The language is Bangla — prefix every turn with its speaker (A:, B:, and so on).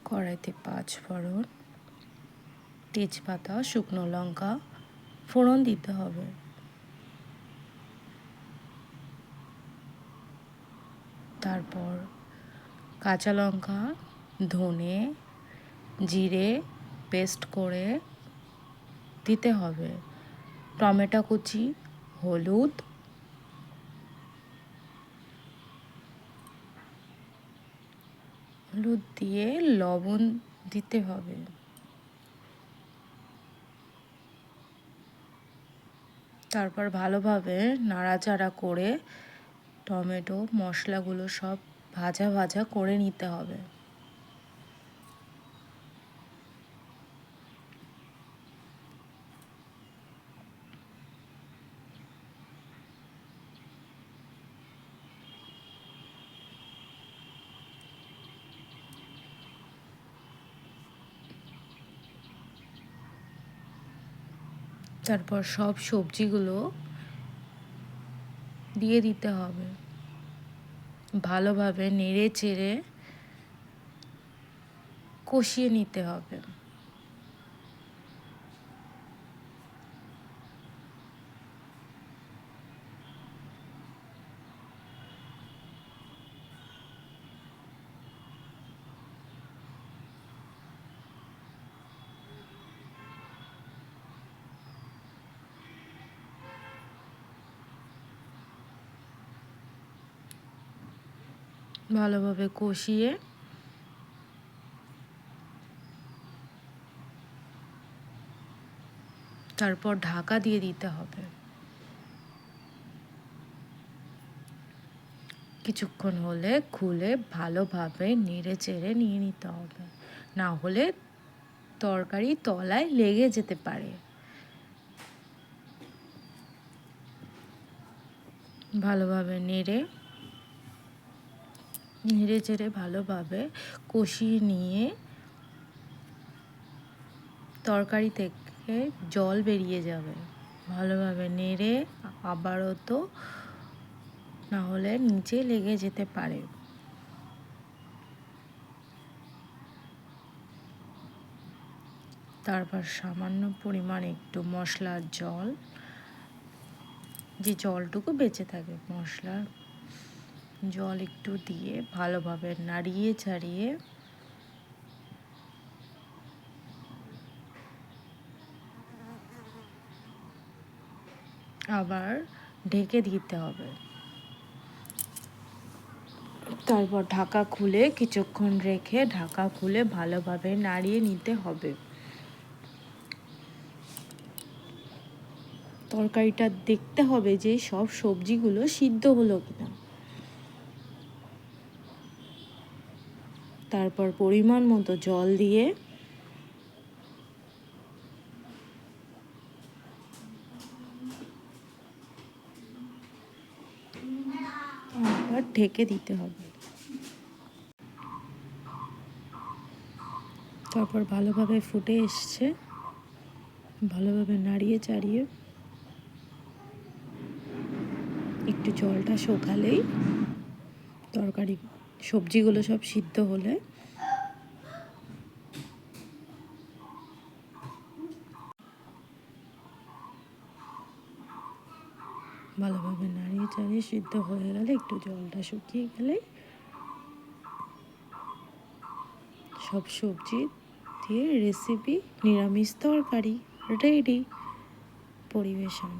A: কড়াইতে 5 ফোড়ন, তেজপাতা, শুকনো লঙ্কা ফোড়ন দিতে হবে। তারপর কাঁচা লঙ্কা, ধনে, জিরে পেস্ট করে দিতে হবে। টমেটো কুচি, হলুদ, দিয়ে লবণ দিতে হবে। তারপর ভালোভাবে নাড়াচাড়া করে টমেটো মশলাগুলো সব ভাজা ভাজা করে নিতে হবে। তারপর সব সবজিগুলো দিয়ে দিতে হবে। ভালোভাবে নেড়ে চেড়ে কষিয়ে নিতে হবে। ভালোভাবে কষিয়ে তারপর ঢাকা দিয়ে দিতে হবে। কিছুক্ষণ হলে খুলে ভালোভাবে নেড়ে চেড়ে নিয়ে নিতে হবে, না হলে তরকারি তলায় লেগে যেতে পারে। ভালোভাবে নেড়ে চেড়ে ভালোভাবে কষিয়ে নিয়ে তরকারি থেকে জল বেরিয়ে যাবে। ভালোভাবে নেড়ে আবারও, তো না হলে নিচে লেগে যেতে পারে। তারপর সামান্য পরিমাণ একটু মশলার জল, যে জলটুকু বেঁচে থাকে মশলার জল একটু দিয়ে ভালোভাবে নাড়িয়ে চাড়িয়ে আবার ঢেকে দিতে হবে। তারপর ঢাকা খুলে কিছুক্ষণ রেখে ঢাকা খুলে ভালোভাবে নাড়িয়ে নিতে হবে। তরকারিটা দেখতে হবে যে সব সবজিগুলো সিদ্ধ হলো কিনা। তারপর পরিমাণ মতো জল দিয়ে আবার ঢেকে দিতে হবে। তারপর ভালোভাবে ফুটে এসছে, ভালোভাবে নাড়িয়ে চাড়িয়ে একটু জলটা শুকালেই তরকারি সবজিগুলো সব সিদ্ধ হলে ভালোভাবে নাড়িয়ে চাড়িয়ে সিদ্ধ হয়ে গেলে একটু জলটা শুকিয়ে গেলে সব সবজি দিয়ে রেসিপি নিরামিষ তরকারি রেডি। পরিবেশন।